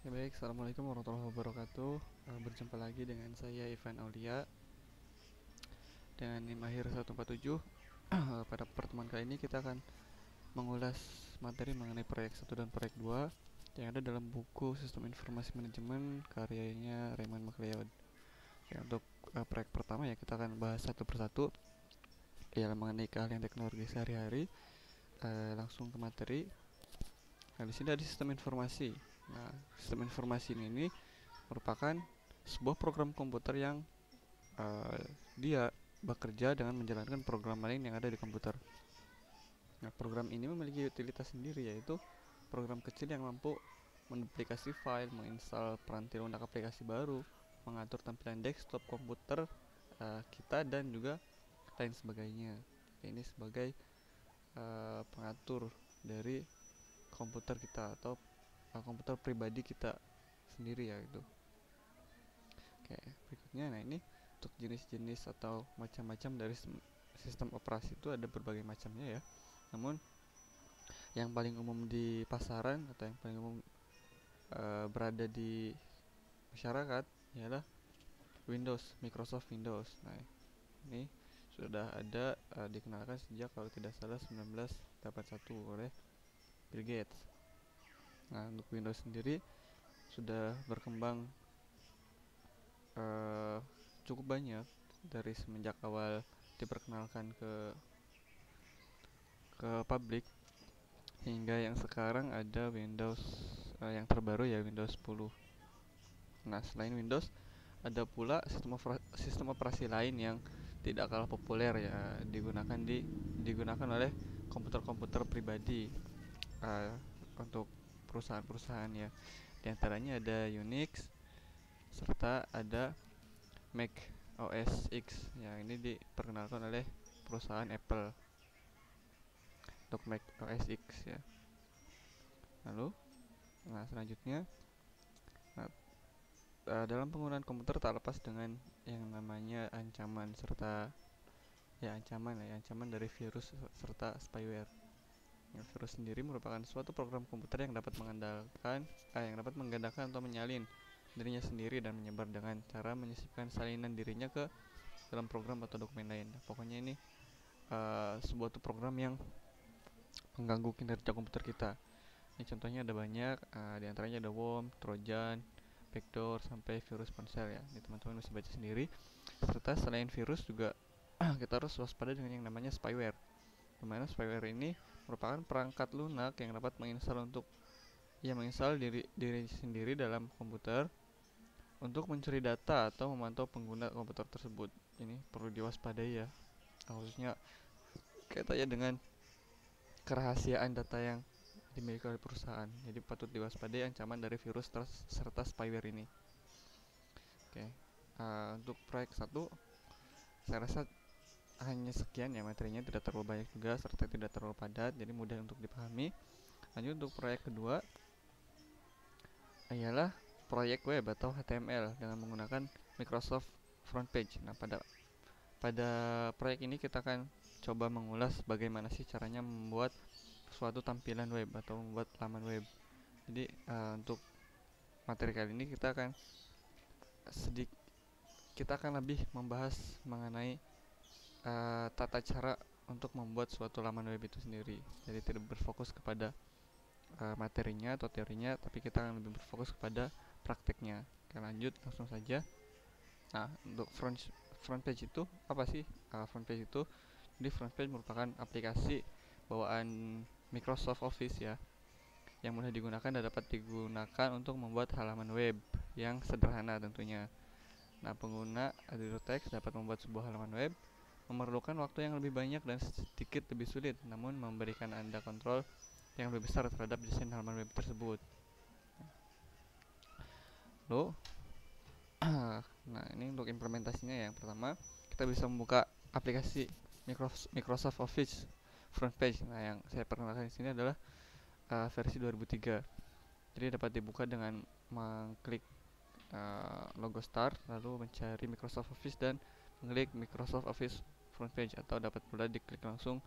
Ya baik, Assalamualaikum warahmatullahi wabarakatuh. Berjumpa lagi dengan saya Ivan Aulia dengan NIM akhir 147. Pada pertemuan kali ini kita akan mengulas materi mengenai proyek 1 dan proyek 2 yang ada dalam buku Sistem Informasi Manajemen karyanya Raymond McLeod. Ya, untuk proyek pertama ya kita akan bahas satu persatu ya mengenai keahlian teknologi sehari-hari. Langsung ke materi. Nah, di sini ada sistem informasi. Nah, sistem informasi ini merupakan sebuah program komputer yang dia bekerja dengan menjalankan program lain yang ada di komputer. Nah, program ini memiliki utilitas sendiri, yaitu program kecil yang mampu menduplikasi file, menginstal peranti lunak aplikasi baru, mengatur tampilan desktop komputer kita dan juga lain sebagainya. Ini sebagai pengatur dari komputer kita atau komputer pribadi kita sendiri ya itu. Oke, berikutnya nah ini untuk jenis-jenis atau macam-macam dari sistem operasi itu ada berbagai macamnya ya. Namun yang paling umum di pasaran atau yang paling umum berada di masyarakat ialah Windows, Microsoft Windows. Nah, ini sudah ada dikenalkan sejak kalau tidak salah 1981 oleh Bill Gates. Nah, untuk Windows sendiri sudah berkembang cukup banyak dari semenjak awal diperkenalkan ke publik hingga yang sekarang ada Windows yang terbaru ya Windows 10. Nah, selain Windows ada pula sistem operasi lain yang tidak kalah populer ya digunakan oleh komputer-komputer pribadi uh, untuk perusahaan-perusahaan ya. Di antaranya ada Unix serta ada Mac OS X yang ini diperkenalkan oleh perusahaan Apple untuk Mac OS X ya. Lalu, nah selanjutnya, nah, dalam penggunaan komputer tak lepas dengan yang namanya ancaman serta ancaman dari virus serta spyware. Ya, virus sendiri merupakan suatu program komputer yang dapat menggandakan atau menyalin dirinya sendiri dan menyebar dengan cara menyisipkan salinan dirinya ke dalam program atau dokumen lain. Nah, pokoknya ini sebuah program yang mengganggu kinerja komputer kita. Ini contohnya ada banyak, di antaranya ada worm, trojan, backdoor, sampai virus ponsel ya. Ini teman-teman bisa baca sendiri. Serta selain virus juga kita harus waspada dengan yang namanya spyware. Dimana spyware ini merupakan perangkat lunak yang dapat menginstal diri sendiri dalam komputer untuk mencuri data atau memantau pengguna komputer tersebut. Ini perlu diwaspadai ya, khususnya kaitannya dengan kerahasiaan data yang dimiliki oleh perusahaan. Jadi patut diwaspadai ancaman dari virus serta spyware ini. Oke, untuk proyek 1 saya rasa hanya sekian ya materinya, tidak terlalu banyak juga serta tidak terlalu padat, jadi mudah untuk dipahami. Lanjut untuk proyek kedua ialah proyek web atau HTML dengan menggunakan Microsoft Frontpage. Nah, pada proyek ini kita akan coba mengulas bagaimana sih caranya membuat suatu tampilan web atau membuat laman web. Jadi untuk materi kali ini kita akan lebih membahas mengenai tata cara untuk membuat suatu laman web itu sendiri. Jadi tidak berfokus kepada materinya atau teorinya, tapi kita akan lebih berfokus kepada prakteknya. Oke, lanjut langsung saja. Nah, untuk front page itu apa sih? Front page itu, jadi front page merupakan aplikasi bawaan Microsoft Office ya, yang mudah digunakan dan dapat digunakan untuk membuat halaman web yang sederhana tentunya. Nah, pengguna Adobe Text dapat membuat sebuah halaman web memerlukan waktu yang lebih banyak dan sedikit lebih sulit, namun memberikan Anda kontrol yang lebih besar terhadap desain halaman web tersebut. Lalu, nah ini untuk implementasinya ya. Yang pertama, kita bisa membuka aplikasi Microsoft Office front page. Nah, yang saya perkenalkan di sini adalah versi 2003. Jadi dapat dibuka dengan mengklik logo start, lalu mencari Microsoft Office dan mengklik Microsoft Office front page, atau dapat pula diklik langsung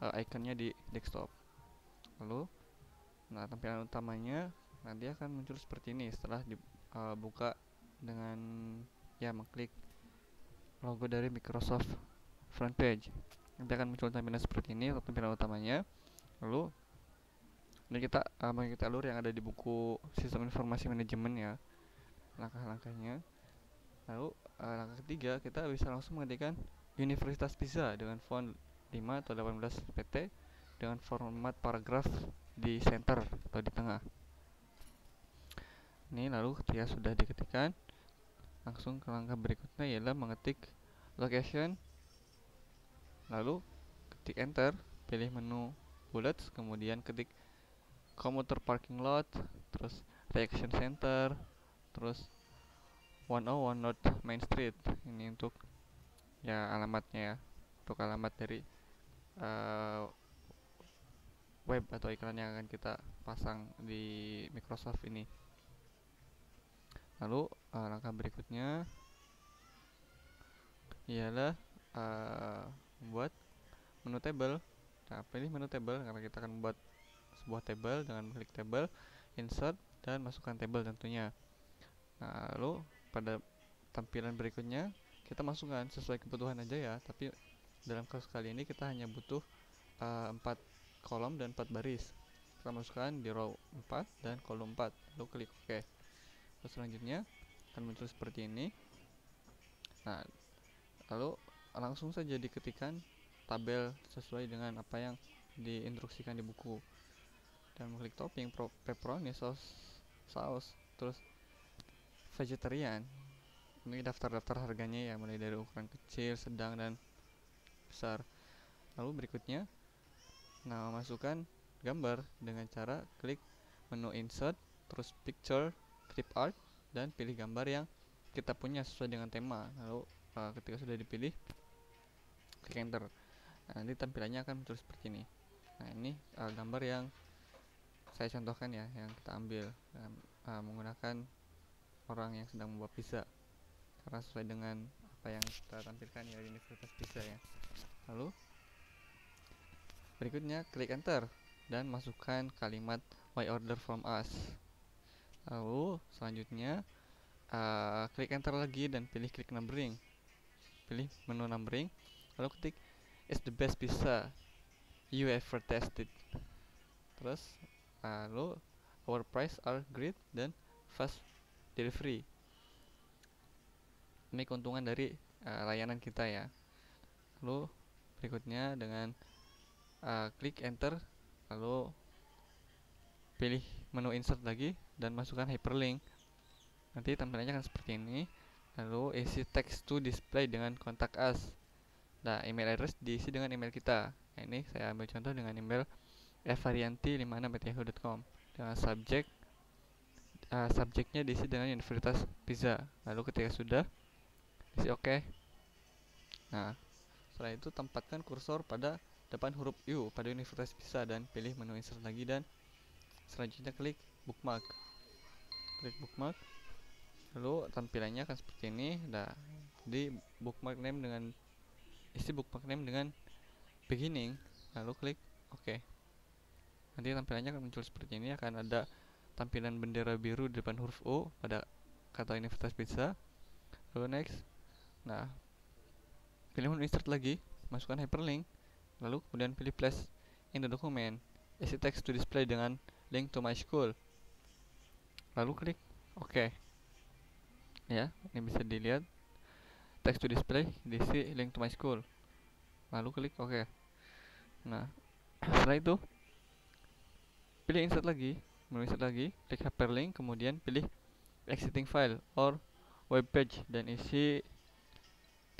ikonnya di desktop. Lalu, nah tampilan utamanya nanti akan muncul seperti ini setelah dibuka dengan mengklik logo dari Microsoft front page. Nanti akan muncul tampilan seperti ini untuk tampilan utamanya. Lalu ini kita mengikuti alur yang ada di buku sistem informasi manajemen ya, langkah-langkahnya. Lalu langkah ketiga, kita bisa langsung mengetikkan Universitas Pisa dengan font 5 atau 18 pt dengan format paragraf di center atau di tengah. Ini lalu ketika sudah diketikkan, langsung ke langkah berikutnya ialah mengetik location, lalu ketik enter, pilih menu bullets, kemudian ketik commuter parking lot, terus reaction center, terus 101 North Main Street. Ini untuk alamatnya ya, untuk alamat dari web atau iklan yang akan kita pasang di Microsoft ini. Lalu langkah berikutnya ialah membuat menu table. Nah, pilih menu table karena kita akan membuat sebuah table dengan klik table, insert, dan masukkan table tentunya. Nah, lalu pada tampilan berikutnya kita masukkan sesuai kebutuhan aja ya, tapi dalam kasus kali ini kita hanya butuh 4 kolom dan 4 baris. Kita masukkan di row 4 dan kolom 4, lalu klik OK. Terus selanjutnya akan muncul seperti ini. Nah, lalu langsung saja diketikkan tabel sesuai dengan apa yang diinstruksikan di buku, dan klik topping pepperoni saus, terus vegetarian. Ini daftar-daftar harganya ya, mulai dari ukuran kecil, sedang, dan besar. Lalu berikutnya, masukkan gambar dengan cara klik menu insert, terus picture, clip art, dan pilih gambar yang kita punya sesuai dengan tema. Lalu ketika sudah dipilih, klik enter. Nah, nanti tampilannya akan muncul seperti ini. Nah, ini gambar yang saya contohkan ya, yang kita ambil menggunakan orang yang sedang membuat pizza, karena sesuai dengan apa yang kita tampilkan ya, Universitas Pisa ya. Lalu berikutnya klik enter dan masukkan kalimat why order from us. Lalu selanjutnya klik enter lagi dan pilih klik numbering, pilih menu numbering, lalu ketik is the best pizza you ever tasted. Terus lalu our price are great dan fast delivery. Ini keuntungan dari layanan kita ya. Lalu berikutnya dengan klik enter, lalu pilih menu insert lagi dan masukkan hyperlink. Nanti tampilannya akan seperti ini. Lalu isi text to display dengan kontak us. Nah, email address diisi dengan email kita. Nah, ini saya ambil contoh dengan email fvarianti56@yahoo.com dengan subjeknya diisi dengan Universitas Pisa. Lalu ketika sudah, isi OK. Nah, setelah itu tempatkan kursor pada depan huruf U pada Universitas Pisa dan pilih menu insert lagi, dan selanjutnya klik bookmark. Klik bookmark. Lalu tampilannya akan seperti ini. Nah, di bookmark name dengan isi bookmark name dengan beginning, lalu klik OK. Nanti tampilannya akan muncul seperti ini, akan ada tampilan bendera biru di depan huruf O pada kata Universitas Pizza. Lalu next. Nah, pilih menu insert lagi, masukkan hyperlink, lalu kemudian pilih place in the document, isi text to display dengan link to my school, lalu klik OK. Ya, ini bisa dilihat text to display diisi link to my school, lalu klik OK. Nah, setelah itu pilih insert lagi, menu insert lagi, klik hyperlink, kemudian pilih exiting file or web page dan isi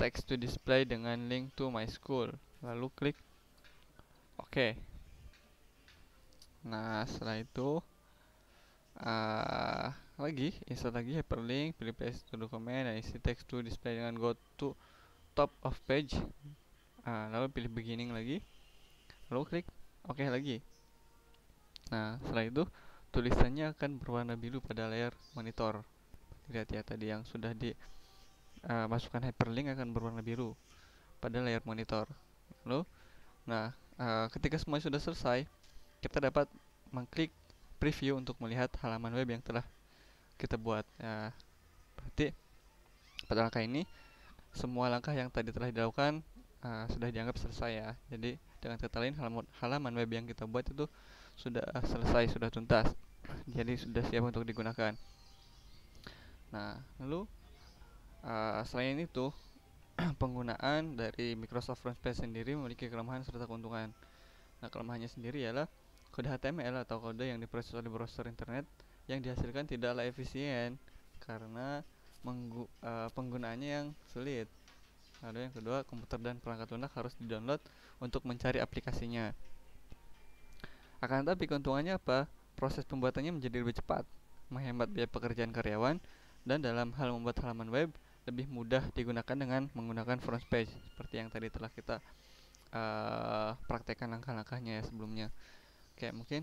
text to display dengan link to my school, lalu klik OK. Nah, setelah itu lagi insert lagi hyperlink, pilih paste to document dan isi text to display dengan go to top of page, lalu pilih beginning lagi, lalu klik OK lagi. Nah, setelah itu tulisannya akan berwarna biru pada layar monitor. Lihat ya, tadi yang sudah dimasukkan hyperlink akan berwarna biru pada layar monitor. Lalu, ketika semua sudah selesai, kita dapat mengklik preview untuk melihat halaman web yang telah kita buat. Ya, berarti pada langkah ini semua langkah yang tadi telah dilakukan sudah dianggap selesai ya. Jadi dengan kata lain halaman web yang kita buat itu sudah selesai, sudah tuntas. Jadi sudah siap untuk digunakan. Nah, lalu selain itu penggunaan dari Microsoft Frontpage sendiri memiliki kelemahan serta keuntungan. Nah, kelemahannya sendiri ialah kode HTML atau kode yang diproses oleh browser internet yang dihasilkan tidaklah efisien karena penggunaannya yang sulit. Lalu yang kedua, komputer dan perangkat lunak harus di-download untuk mencari aplikasinya. Akan tetapi keuntungannya apa? Proses pembuatannya menjadi lebih cepat, menghemat biaya pekerjaan karyawan, dan dalam hal membuat halaman web lebih mudah digunakan dengan menggunakan Frontpage seperti yang tadi telah kita praktekkan langkah-langkahnya ya sebelumnya. Oke, mungkin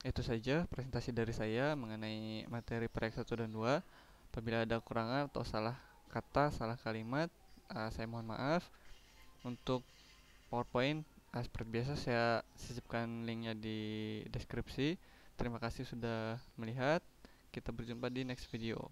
itu saja presentasi dari saya mengenai materi proyek 1 dan 2. Apabila ada kekurangan atau salah kata, salah kalimat, saya mohon maaf. Untuk PowerPoint seperti biasa saya sisipkan linknya di deskripsi. Terima kasih sudah melihat. Kita berjumpa di next video.